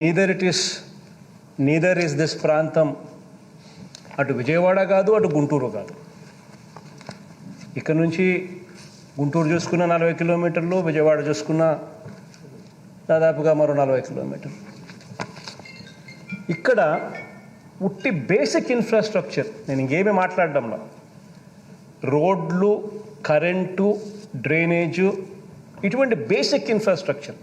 neither is this ప్రాంతం అటు విజయవాడ కాదు అటు గుంటూరు కాదు. ఇక్కడ నుంచి గుంటూరు చూసుకున్న 40 కిలోమీటర్లు, విజయవాడ చూసుకున్న దాదాపుగా మరో 40 కిలోమీటర్లు. ఇక్కడ ఉట్టి బేసిక్ ఇన్ఫ్రాస్ట్రక్చర్, నేను ఇంకేమీ మాట్లాడడంలో, రోడ్లు, కరెంటు, డ్రైనేజు, ఇటువంటి బేసిక్ ఇన్ఫ్రాస్ట్రక్చర్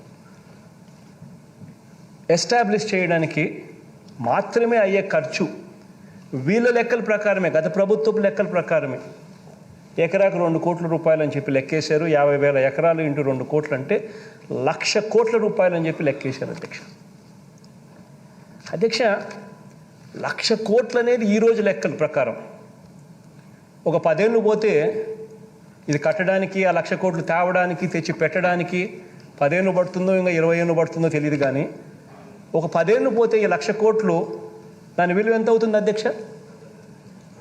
ఎస్టాబ్లిష్ చేయడానికి మాత్రమే అయ్యే ఖర్చు వీళ్ళ లెక్కల ప్రకారమే, గత ప్రభుత్వపు లెక్కల ప్రకారమే ఎకరాకు 2 కోట్ల రూపాయలు అని చెప్పి లెక్కేశారు. 50,000 ఎకరాలు ఇంటూ 2 కోట్లు అంటే 1,00,000 కోట్ల రూపాయలు అని చెప్పి లెక్కేశారు అధ్యక్ష. 1,00,000 కోట్లు అనేది ఈరోజు లెక్కల ప్రకారం. ఒక 10 ఏళ్ళు పోతే ఇది కట్టడానికి, ఆ 1,00,000 కోట్లు తేవడానికి, తెచ్చి పెట్టడానికి 10 ఏళ్ళు పడుతుందో ఇంకా 20 ఏళ్ళు పడుతుందో తెలియదు. కానీ ఒక 10 ఏళ్ళు పోతే ఈ 1,00,000 కోట్లు దాని విలువ ఎంత అవుతుంది అధ్యక్ష?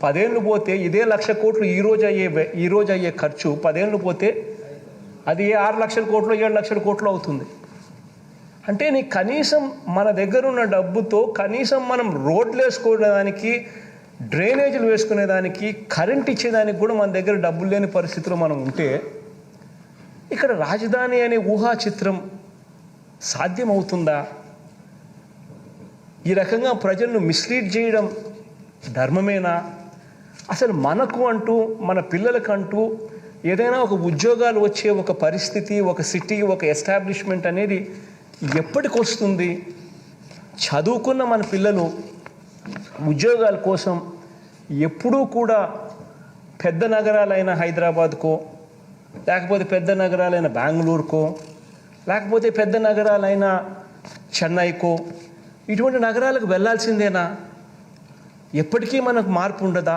10 ఏళ్ళు పోతే ఇదే 1,00,000 కోట్లు ఈరోజు అయ్యే ఖర్చు 10 ఏళ్ళు పోతే అది 6 లక్షల కోట్లు, 7 లక్షల కోట్లు అవుతుంది. అంటే నీకు కనీసం మన దగ్గర ఉన్న డబ్బుతో కనీసం మనం రోడ్లు వేసుకోవడానికి, డ్రైనేజీలు వేసుకునేదానికి, కరెంట్ ఇచ్చేదానికి కూడా మన దగ్గర డబ్బులు లేని పరిస్థితిలో మనం ఉంటే ఇక్కడ రాజధాని అనే ఊహా చిత్రం సాధ్యమవుతుందా? ఈ రకంగా ప్రజలను మిస్లీడ్ చేయడం ధర్మమేనా? అసలు మనకు అంటూ, మన పిల్లలకంటూ ఏదైనా ఒక ఉద్యోగాలు వచ్చే ఒక పరిస్థితి, ఒక సిటీ, ఒక ఎస్టాబ్లిష్మెంట్ అనేది ఎప్పటికి వస్తుంది? చదువుకున్న మన పిల్లలు ఉద్యోగాల కోసం ఎప్పుడూ కూడా పెద్ద నగరాలైన హైదరాబాద్కో, లేకపోతే పెద్ద నగరాలైన బెంగళూరుకో, లేకపోతే పెద్ద నగరాలైన చెన్నైకో, ఇటువంటి నగరాలకు వెళ్ళాల్సిందేనా? ఎప్పటికీ మనకు మార్పు ఉండదా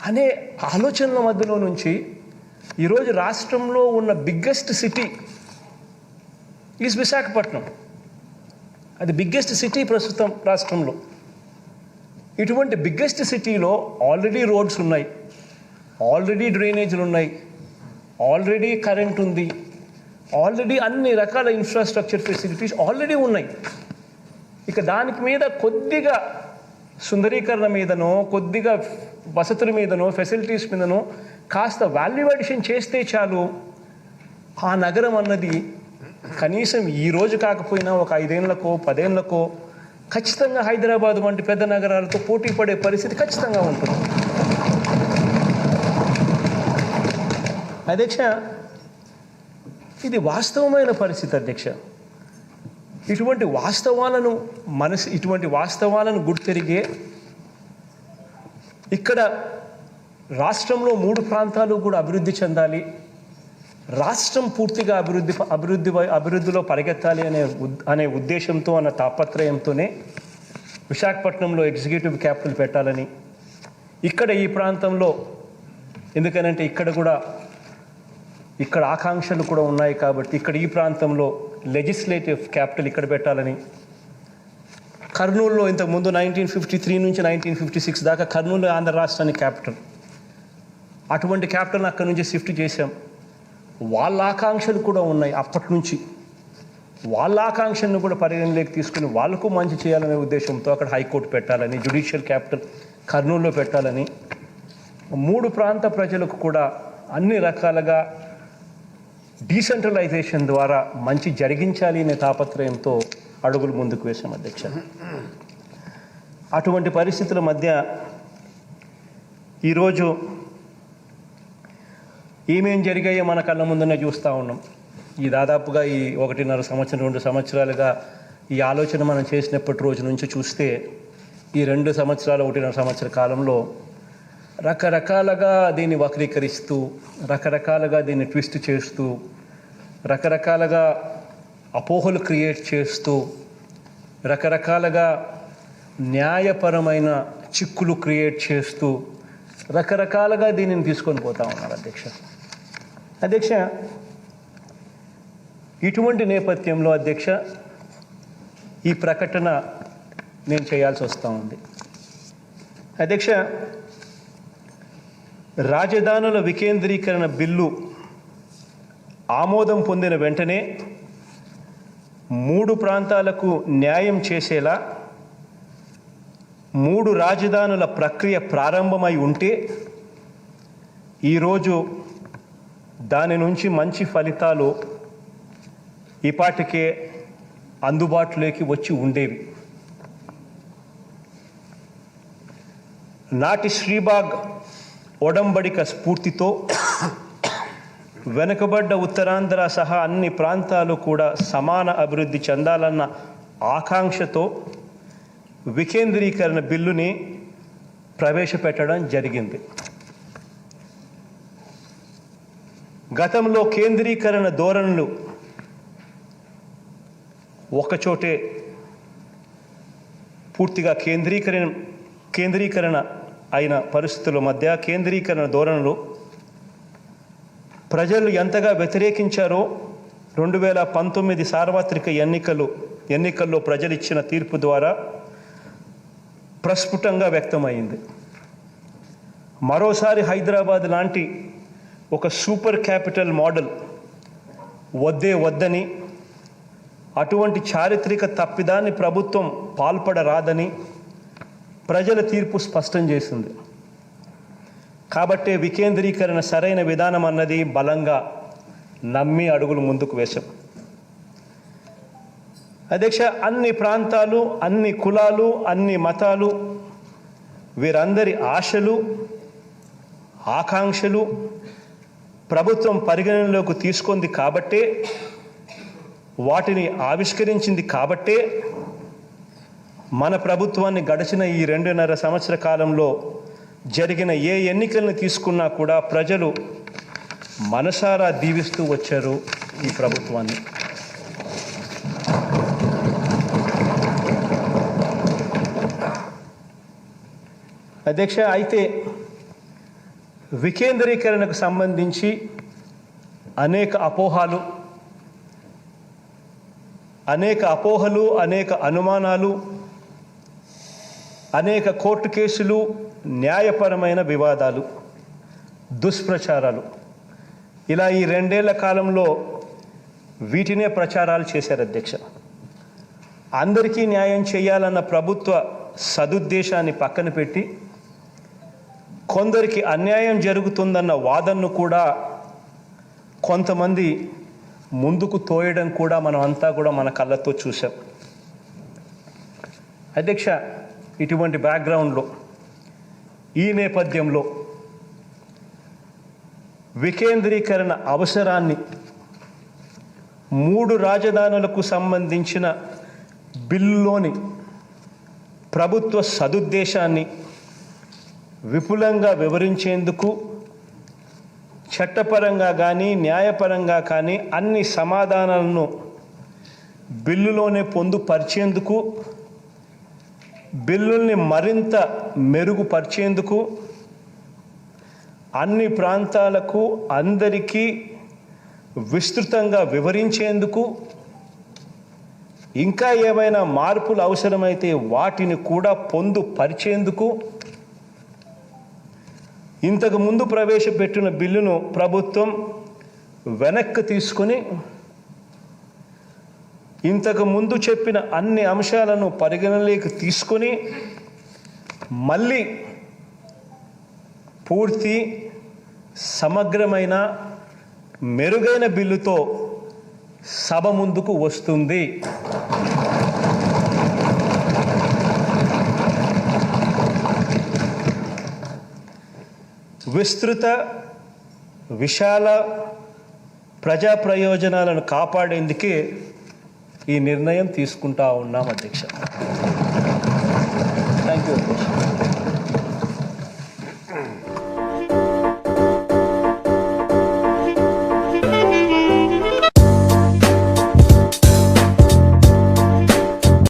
అనే ఆలోచనల మధ్యలో నుంచి ఈరోజు రాష్ట్రంలో ఉన్న బిగ్గెస్ట్ సిటీ ఈజ్ విశాఖపట్నం. అది బిగ్గెస్ట్ సిటీ ప్రస్తుతం రాష్ట్రంలో. ఇటువంటి బిగ్గెస్ట్ సిటీలో ఆల్రెడీ రోడ్స్ ఉన్నాయి, ఆల్రెడీ డ్రైనేజీలు ఉన్నాయి, ఆల్రెడీ కరెంట్ ఉంది, ఆల్రెడీ అన్ని రకాల ఇన్ఫ్రాస్ట్రక్చర్ ఫెసిలిటీస్ ఆల్రెడీ ఉన్నాయి. ఇక దానికి మీద కొద్దిగా సుందరీకరణ మీదనో, కొద్దిగా వసతుల మీదనో, ఫెసిలిటీస్ మీదనో కాస్త వాల్యూ అడిషన్ చేస్తే చాలు, ఆ నగరం అన్నది కనీసం ఈరోజు కాకపోయినా ఒక 5 ఏళ్లకో 10 ఏళ్లకో ఖచ్చితంగా హైదరాబాద్ వంటి పెద్ద నగరాలతో పోటీ పడే పరిస్థితి ఖచ్చితంగా ఉంటుంది. అధ్యక్ష, ఇది వాస్తవమైన పరిస్థితి అధ్యక్ష. ఇటువంటి వాస్తవాలను గుర్తెరిగే ఇక్కడ రాష్ట్రంలో 3 ప్రాంతాలు కూడా అభివృద్ధి చెందాలి, రాష్ట్రం పూర్తిగా అభివృద్ధిలో పరిగెత్తాలి అనే ఉద్దేశంతో, అన్న తాపత్రయంతోనే విశాఖపట్నంలో ఎగ్జిక్యూటివ్ క్యాపిటల్ పెట్టాలని, ఇక్కడ ఈ ప్రాంతంలో, ఎందుకనంటే ఇక్కడ ఆకాంక్షలు కూడా ఉన్నాయి కాబట్టి ఇక్కడ ఈ ప్రాంతంలో లెజిస్లేటివ్ క్యాపిటల్ ఇక్కడ పెట్టాలని, కర్నూలులో ఇంతకుముందు 1953 నుంచి 1956 దాకా కర్నూలు ఆంధ్ర రాష్ట్రానికి క్యాపిటల్, అటువంటి క్యాపిటల్ అక్కడి నుంచి షిఫ్ట్ చేశాం. వాళ్ళ ఆకాంక్షలు కూడా ఉన్నాయి అప్పటి నుంచి. వాళ్ళ ఆకాంక్షలను కూడా పరిగణలోకి తీసుకుని వాళ్ళకు మంచి చేయాలనే ఉద్దేశంతో అక్కడ హైకోర్టు పెట్టాలని, జ్యుడిషియల్ క్యాపిటల్ కర్నూలులో పెట్టాలని, 3 ప్రాంత ప్రజలకు కూడా అన్ని రకాలుగా డీసెంట్రలైజేషన్ ద్వారా మంచి జరిగించాలి అనే తాపత్రయంతో అడుగులు ముందుకు వేశాం అధ్యక్ష. అటువంటి పరిస్థితుల మధ్య ఈరోజు ఏమేం జరిగాయో మన కళ్ళ ముందునే చూస్తూ ఉన్నాం. ఈ దాదాపుగా ఈ 1.5 సంవత్సరం 2 సంవత్సరాలుగా ఈ ఆలోచన మనం చేసినప్పటి రోజు నుంచి చూస్తే ఈ 2 సంవత్సరాలు 1.5 సంవత్సర కాలంలో రకరకాలుగా దీన్ని వక్రీకరిస్తూ, రకరకాలుగా దీన్ని ట్విస్ట్ చేస్తూ, రకరకాలుగా అపోహలు క్రియేట్ చేస్తూ, రకరకాలుగా న్యాయపరమైన చిక్కులు క్రియేట్ చేస్తూ రకరకాలుగా దీనిని తీసుకొని పోతా ఉన్నారు అధ్యక్ష. ఇటువంటి నేపథ్యంలో అధ్యక్ష ఈ ప్రకటన నేను చేయాల్సి వస్తూ ఉంది అధ్యక్ష. రాజధానుల వికేంద్రీకరణ బిల్లు ఆమోదం పొందిన వెంటనే 3 ప్రాంతాలకు న్యాయం చేసేలా 3 రాజధానుల ప్రక్రియ ప్రారంభమై ఉంటే ఈరోజు దాని నుంచి మంచి ఫలితాలు ఈపాటికే అందుబాటులోకి వచ్చి ఉండేవి. నాటి శ్రీబాగ్ ఒడంబడిక స్ఫూర్తితో వెనుకబడ్డ ఉత్తరాంధ్ర సహా అన్ని ప్రాంతాలు కూడా సమాన అభివృద్ధి చెందాలన్న ఆకాంక్షతో వికేంద్రీకరణ బిల్లుని ప్రవేశపెట్టడం జరిగింది. గతంలో కేంద్రీకరణ ధోరణులు ఒకచోటే పూర్తిగా కేంద్రీకరణ అయిన పరిస్థితుల మధ్య కేంద్రీకరణ ధోరణులు ప్రజలు ఎంతగా వ్యతిరేకించారో 2019 సార్వత్రిక ఎన్నికల్లో ప్రజలు ఇచ్చిన తీర్పు ద్వారా ప్రస్ఫుటంగా వ్యక్తమైంది. మరోసారి హైదరాబాద్ లాంటి ఒక సూపర్ క్యాపిటల్ మోడల్ వద్దని, అటువంటి చారిత్రక తప్పిదాన్ని ప్రభుత్వం పాల్పడరాదని ప్రజల తీర్పు స్పష్టం చేసింది. కాబట్టే వికేంద్రీకరణ సరైన విధానం అన్నది బలంగా నమ్మి అడుగులు ముందుకు వేశాం. అధ్యక్ష, అన్ని ప్రాంతాలు, అన్ని కులాలు, అన్ని మతాలు, వీరందరి ఆశలు, ఆకాంక్షలు ప్రభుత్వం పరిగణనలోకి తీసుకుంది కాబట్టే, వాటిని ఆవిష్కరించింది కాబట్టే మన ప్రభుత్వాన్ని గడిచిన ఈ 2.5 సంవత్సర కాలంలో జరిగిన ఏ ఎన్నికలను తీసుకున్నా కూడా ప్రజలు మనసారా దీవిస్తూ వచ్చారు ఈ ప్రభుత్వాన్ని. అధ్యక్ష, అయితే వికేంద్రీకరణకు సంబంధించి అనేక అపోహలు, అనేక అనుమానాలు, అనేక కోర్టు కేసులు, న్యాయపరమైన వివాదాలు, దుష్ప్రచారాలు, ఇలా ఈ 2 ఏళ్ల కాలంలో వీటినే ప్రచారాలు చేశారు అధ్యక్ష. అందరికీ న్యాయం చేయాలన్న ప్రభుత్వ సదుద్దేశాన్ని పక్కన పెట్టి కొందరికి అన్యాయం జరుగుతుందన్న వాదనను కూడా కొంతమంది ముందుకు తోయడం కూడా మనం అంతా కూడా మన కళ్ళతో చూసాం. అధ్యక్ష, ఇటువంటి బ్యాక్గ్రౌండ్లో, ఈ నేపథ్యంలో వికేంద్రీకరణ అవసరాన్ని, 3 రాజధానులకు సంబంధించిన బిల్లులోని ప్రభుత్వ సదుద్దేశాన్ని విపులంగా వివరించేందుకు చట్టపరంగా కానీ న్యాయపరంగా కానీ అన్ని సమాధానాలను బిల్లులోనే పొందుపరిచేందుకు, బిల్లుల్ని మరింత మెరుగుపరిచేందుకు, అన్ని ప్రాంతాలకు అందరికీ విస్తృతంగా వివరించేందుకు, ఇంకా ఏమైనా మార్పులు అవసరమైతే వాటిని కూడా పొందుపరిచేందుకు ఇంతకు ముందు ప్రవేశపెట్టిన బిల్లును ప్రభుత్వం వెనక్కి తీసుకొని ఇంతకు ముందు చెప్పిన అన్ని అంశాలను పరిగణలోకి తీసుకొని మళ్ళీ పూర్తి సమగ్రమైన మెరుగైన బిల్లుతో సభ ముందుకు వస్తుంది. విస్తృత, విశాల ప్రజా ప్రయోజనాలను కాపాడేందుకే ఈ నిర్ణయం తీసుకుంటా ఉన్నాం అధ్యక్ష. థ్యాంక్ యూ అధ్యక్ష.